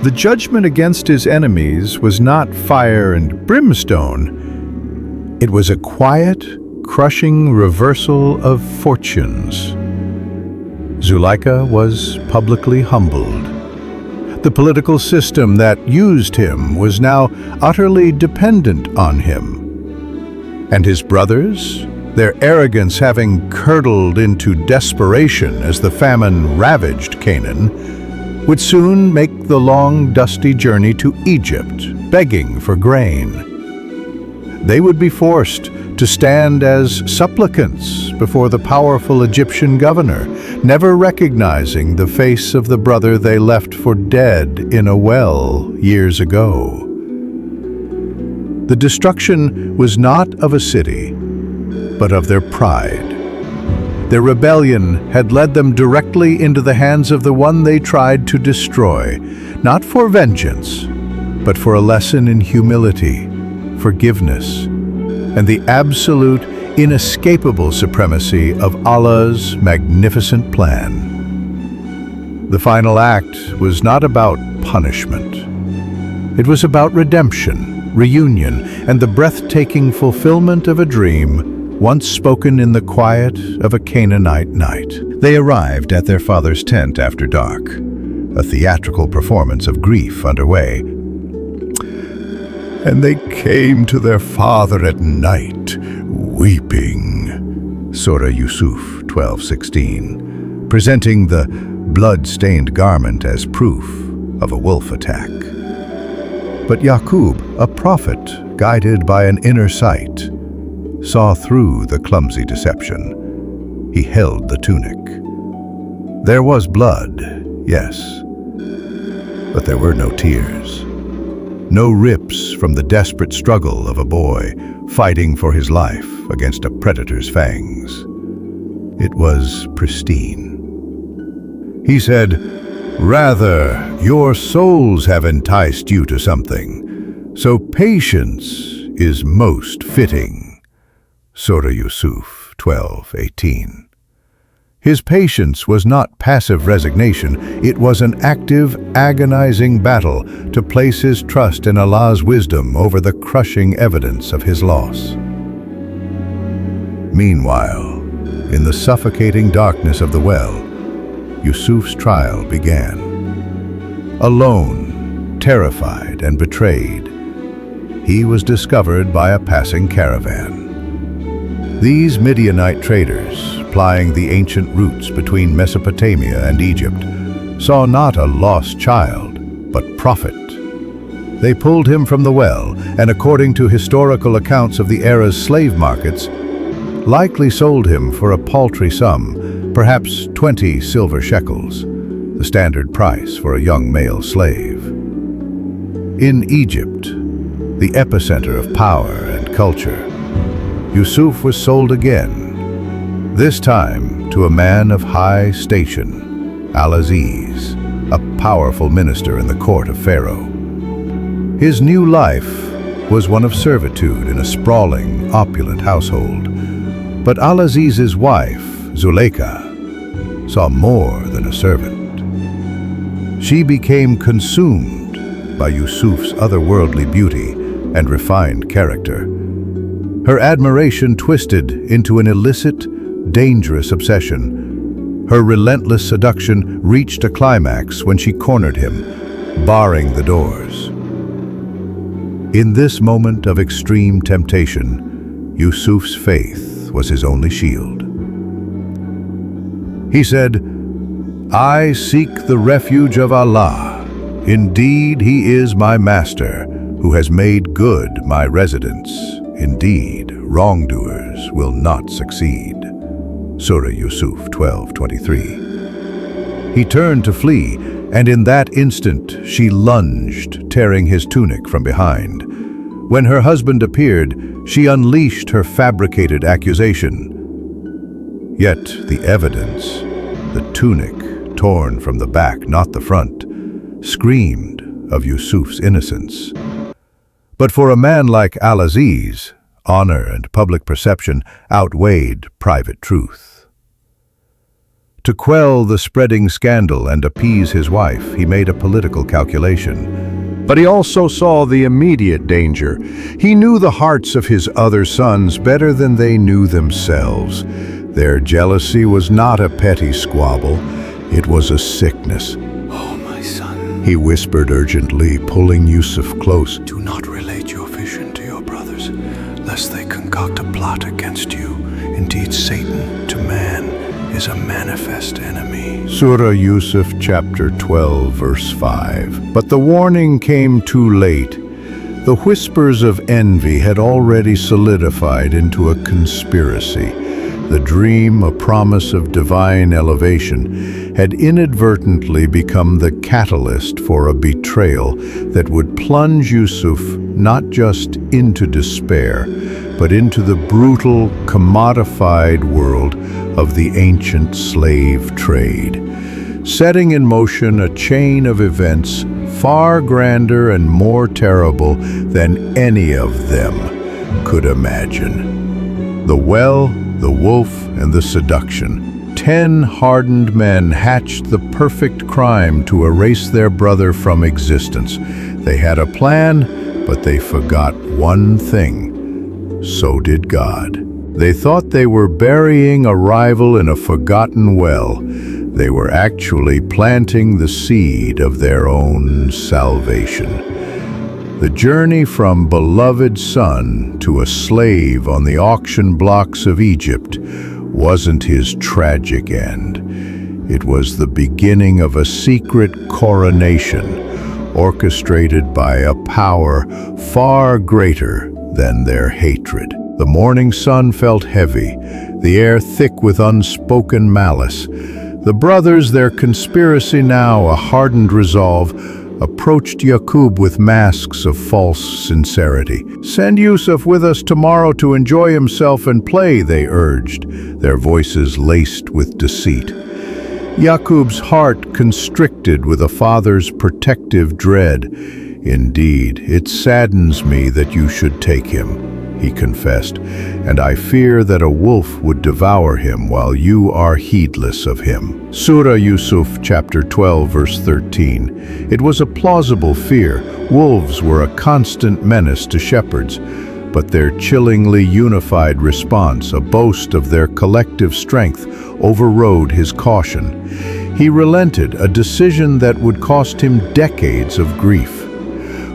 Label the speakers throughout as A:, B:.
A: The judgment against his enemies was not fire and brimstone. It was a quiet, crushing reversal of fortunes. Zuleika was publicly humbled. The political system that used him was now utterly dependent on him. And his brothers, their arrogance having curdled into desperation as the famine ravaged Canaan, would soon make the long, dusty journey to Egypt, begging for grain. They would be forced to stand as supplicants before the powerful Egyptian governor, never recognizing the face of the brother they left for dead in a well years ago. The destruction was not of a city, but of their pride. Their rebellion had led them directly into the hands of the one they tried to destroy, not for vengeance, but for a lesson in humility, forgiveness, and the absolute, inescapable supremacy of Allah's magnificent plan. The final act was not about punishment. It was about redemption, reunion, and the breathtaking fulfillment of a dream once spoken in the quiet of a Canaanite night. They arrived at their father's tent after dark, a theatrical performance of grief underway. And they came to their father at night, weeping. Surah Yusuf 12:16, presenting the blood-stained garment as proof of a wolf attack. But Yaqub, a prophet guided by an inner sight, saw through the clumsy deception. He held the tunic. There was blood, yes, but there were no tears. No rips from the desperate struggle of a boy fighting for his life against a predator's fangs. It was pristine. He said, "Rather, your souls have enticed you to something, so patience is most fitting." Surah Yusuf 12:18. His patience was not passive resignation, it was an active, agonizing battle to place his trust in Allah's wisdom over the crushing evidence of his loss. Meanwhile, in the suffocating darkness of the well, Yusuf's trial began. Alone, terrified and betrayed, he was discovered by a passing caravan. These Midianite traders, plying the ancient routes between Mesopotamia and Egypt, saw not a lost child, but prophet. They pulled him from the well, and according to historical accounts of the era's slave markets, likely sold him for a paltry sum, perhaps 20 silver shekels, the standard price for a young male slave. In Egypt, the epicenter of power and culture, Yusuf was sold again, this time to a man of high station, Al-Aziz, a powerful minister in the court of Pharaoh. His new life was one of servitude in a sprawling, opulent household. But Al-Aziz's wife, Zuleika, saw more than a servant. She became consumed by Yusuf's otherworldly beauty and refined character. Her admiration twisted into an illicit, dangerous obsession. Her relentless seduction reached a climax when she cornered him, barring the doors. In this moment of extreme temptation, Yusuf's faith was his only shield. He said, "I seek the refuge of Allah. Indeed, He is my master, who has made good my residence. Indeed, wrongdoers will not succeed." Surah Yusuf 12:23. He turned to flee, and in that instant she lunged, tearing his tunic from behind. When her husband appeared, she unleashed her fabricated accusation. Yet the evidence, the tunic torn from the back, not the front, screamed of Yusuf's innocence. But for a man like Al-Aziz, honor and public perception outweighed private truth. To quell the spreading scandal and appease his wife, he made a political calculation. But he also saw the immediate danger. He knew the hearts of his other sons better than they knew themselves. Their jealousy was not a petty squabble, it was a sickness.
B: "Oh, my son,"
A: he whispered urgently, pulling Yusuf close.
B: "do not relate your vision to your brothers, lest they concoct a plot against you. Indeed, Satan, to man, is a manifest enemy."
A: Surah Yusuf, chapter 12, verse 5. But the warning came too late. The whispers of envy had already solidified into a conspiracy. The dream, a promise of divine elevation, had inadvertently become the catalyst for a betrayal that would plunge Yusuf not just into despair, but into the brutal, commodified world of the ancient slave trade, setting in motion a chain of events far grander and more terrible than any of them could imagine. The well, the wolf, and the seduction. 10 hardened men hatched the perfect crime to erase their brother from existence. They had a plan, but they forgot one thing. So did God. They thought they were burying a rival in a forgotten well. They were actually planting the seed of their own salvation. The journey from beloved son to a slave on the auction blocks of Egypt wasn't his tragic end. It was the beginning of a secret coronation, orchestrated by a power far greater than their hatred. The morning sun felt heavy, the air thick with unspoken malice. The brothers, their conspiracy now a hardened resolve, approached Yaqub with masks of false sincerity. "Send Yusuf with us tomorrow to enjoy himself and play," they urged, their voices laced with deceit. Yaqub's heart constricted with a father's protective dread. "Indeed, it saddens me that you should take him," he confessed, "and I fear that a wolf would devour him while you are heedless of him." Surah Yusuf, chapter 12, verse 13. It was a plausible fear. Wolves were a constant menace to shepherds, but their chillingly unified response, a boast of their collective strength, overrode his caution. He relented, a decision that would cost him decades of grief.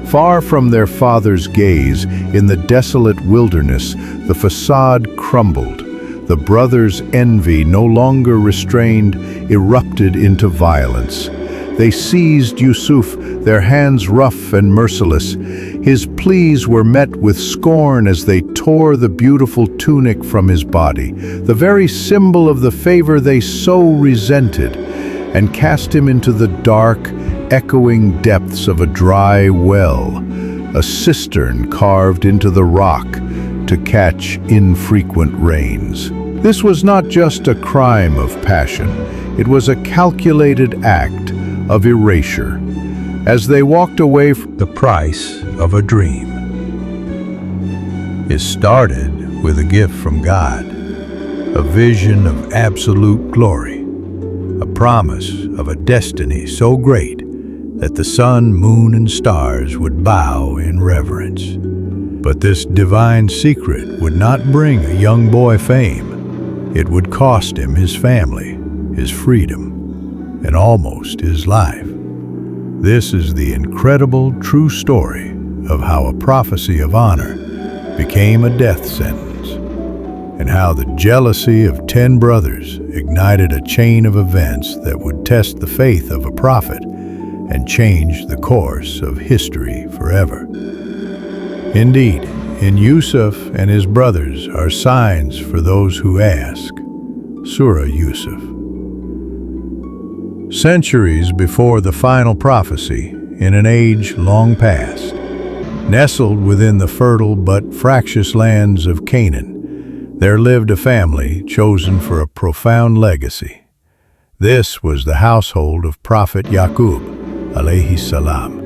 A: Far from their father's gaze, in the desolate wilderness, the facade crumbled. The brothers' envy, no longer restrained, erupted into violence. They seized Yusuf, their hands rough and merciless. His pleas were met with scorn as they tore the beautiful tunic from his body, the very symbol of the favor they so resented, and cast him into the dark, echoing depths of a dry well, a cistern carved into the rock to catch infrequent rains. This was not just a crime of passion, it was a calculated act of erasure. As they walked away from the price of a dream. It started with a gift from God, a vision of absolute glory, a promise of a destiny so great that the sun, moon, and stars would bow in reverence. But this divine secret would not bring a young boy fame. It would cost him his family, his freedom, and almost his life. This is the incredible, true story of how a prophecy of honor became a death sentence, and how the jealousy of 10 brothers ignited a chain of events that would test the faith of a prophet and change the course of history forever. Indeed, in Yusuf and his brothers are signs for those who ask. Surah Yusuf. Centuries before the final prophecy, in an age long past, nestled within the fertile but fractious lands of Canaan, there lived a family chosen for a profound legacy. This was the household of Prophet Yaqub, alayhi salam,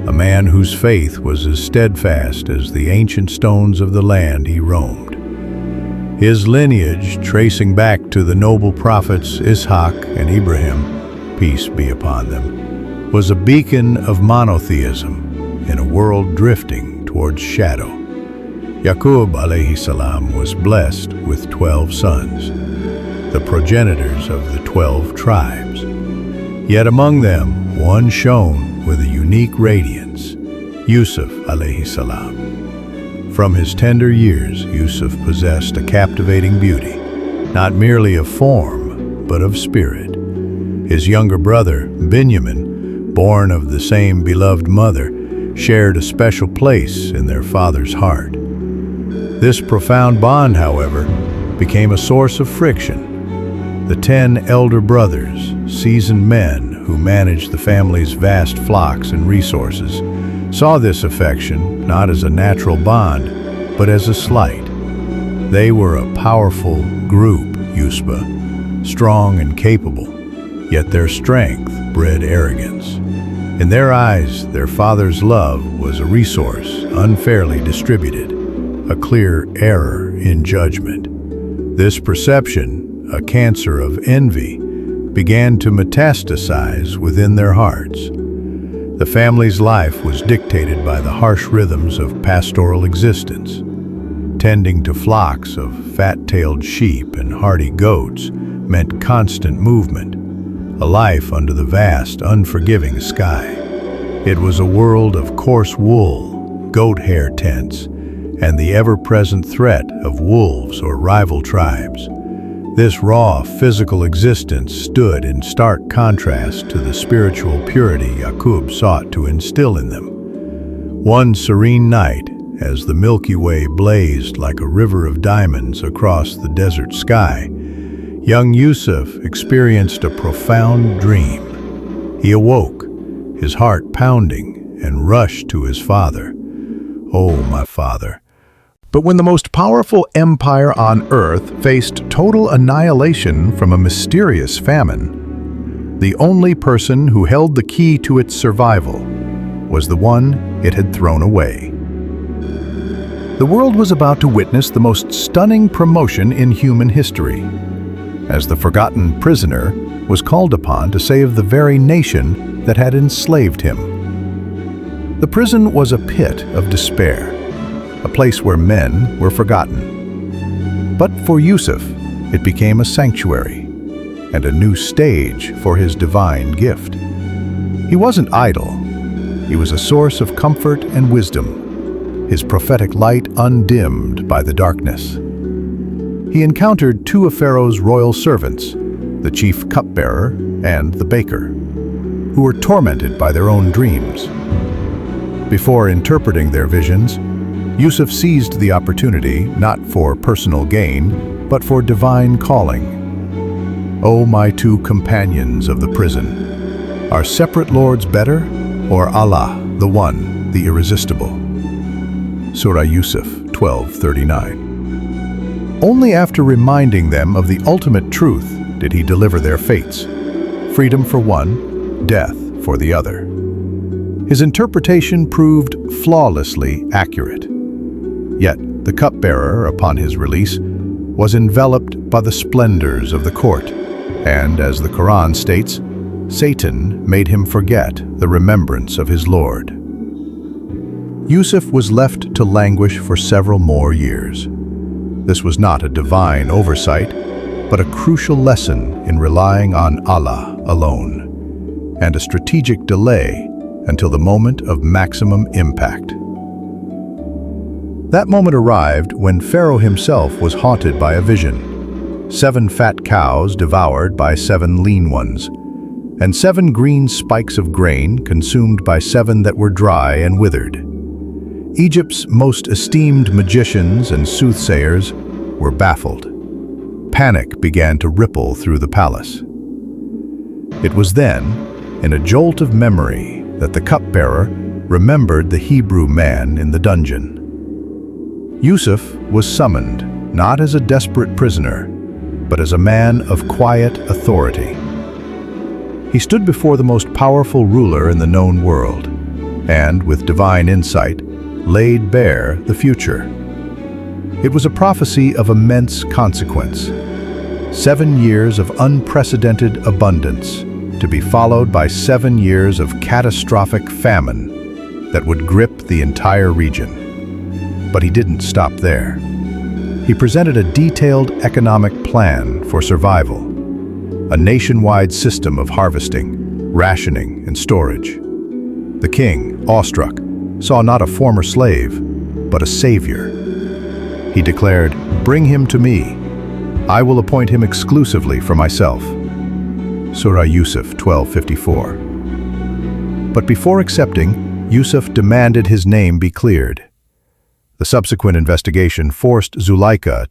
A: a man whose faith was as steadfast as the ancient stones of the land he roamed. His lineage, tracing back to the noble prophets Ishaq and Ibrahim, peace be upon them, was a beacon of monotheism in a world drifting towards shadow. Yaqub alayhi salam was blessed with 12 sons, the progenitors of the 12 tribes. Yet among them, one shone with a unique radiance, Yusuf alayhi salam. From his tender years, Yusuf possessed a captivating beauty, not merely of form, but of spirit. His younger brother, Binyamin, born of the same beloved mother, shared a special place in their father's heart. This profound bond, however, became a source of friction. The 10 elder brothers, seasoned men who managed the family's vast flocks and resources, saw this affection not as a natural bond, but as a slight. They were a powerful group, Yusba, strong and capable, yet their strength bred arrogance. In their eyes, their father's love was a resource unfairly distributed, a clear error in judgment. This perception, a cancer of envy, began to metastasize within their hearts. The family's life was dictated by the harsh rhythms of pastoral existence. Tending to flocks of fat-tailed sheep and hardy goats meant constant movement, a life under the vast, unforgiving sky. It was a world of coarse wool, goat hair tents, and the ever-present threat of wolves or rival tribes. This raw, physical existence stood in stark contrast to the spiritual purity Yaqub sought to instill in them. One serene night, as the Milky Way blazed like a river of diamonds across the desert sky, young Yusuf experienced a profound dream. He awoke, his heart pounding, and rushed to his father. "Oh, my father."
C: But when the most powerful empire on Earth faced total annihilation from a mysterious famine, the only person who held the key to its survival was the one it had thrown away. The world was about to witness the most stunning promotion in human history, as the forgotten prisoner was called upon to save the very nation that had enslaved him. The prison was a pit of despair, a place where men were forgotten. But for Yusuf, it became a sanctuary and a new stage for his divine gift. He wasn't idle. He was a source of comfort and wisdom, his prophetic light undimmed by the darkness. He encountered two of Pharaoh's royal servants, the chief cupbearer and the baker, who were tormented by their own dreams. Before interpreting their visions, Yusuf seized the opportunity not for personal gain, but for divine calling. "O my two companions of the prison, are separate lords better, or Allah, the one, the irresistible?" Surah Yusuf 12:39. Only after reminding them of the ultimate truth did he deliver their fates, freedom for one, death for the other. His interpretation proved flawlessly accurate. Yet the cupbearer, upon his release, was enveloped by the splendors of the court, and, as the Quran states, Satan made him forget the remembrance of his Lord. Yusuf was left to languish for several more years. This was not a divine oversight, but a crucial lesson in relying on Allah alone, and a strategic delay until the moment of maximum impact. That moment arrived when Pharaoh himself was haunted by a vision: 7 fat cows devoured by 7 lean ones, and 7 green spikes of grain consumed by 7 that were dry and withered. Egypt's most esteemed magicians and soothsayers were baffled. Panic began to ripple through the palace. It was then, in a jolt of memory, that the cupbearer remembered the Hebrew man in the dungeon. Yusuf was summoned, not as a desperate prisoner, but as a man of quiet authority. He stood before the most powerful ruler in the known world, and, with divine insight, laid bare the future. It was a prophecy of immense consequence. 7 years of unprecedented abundance, to be followed by 7 years of catastrophic famine that would grip the entire region. But he didn't stop there. He presented a detailed economic plan for survival, a nationwide system of harvesting, rationing, and storage. The king, awestruck, saw not a former slave, but a savior. He declared, "Bring him to me. I will appoint him exclusively for myself." Surah Yusuf 12:54. But before accepting, Yusuf demanded his name be cleared. The subsequent investigation forced Zuleika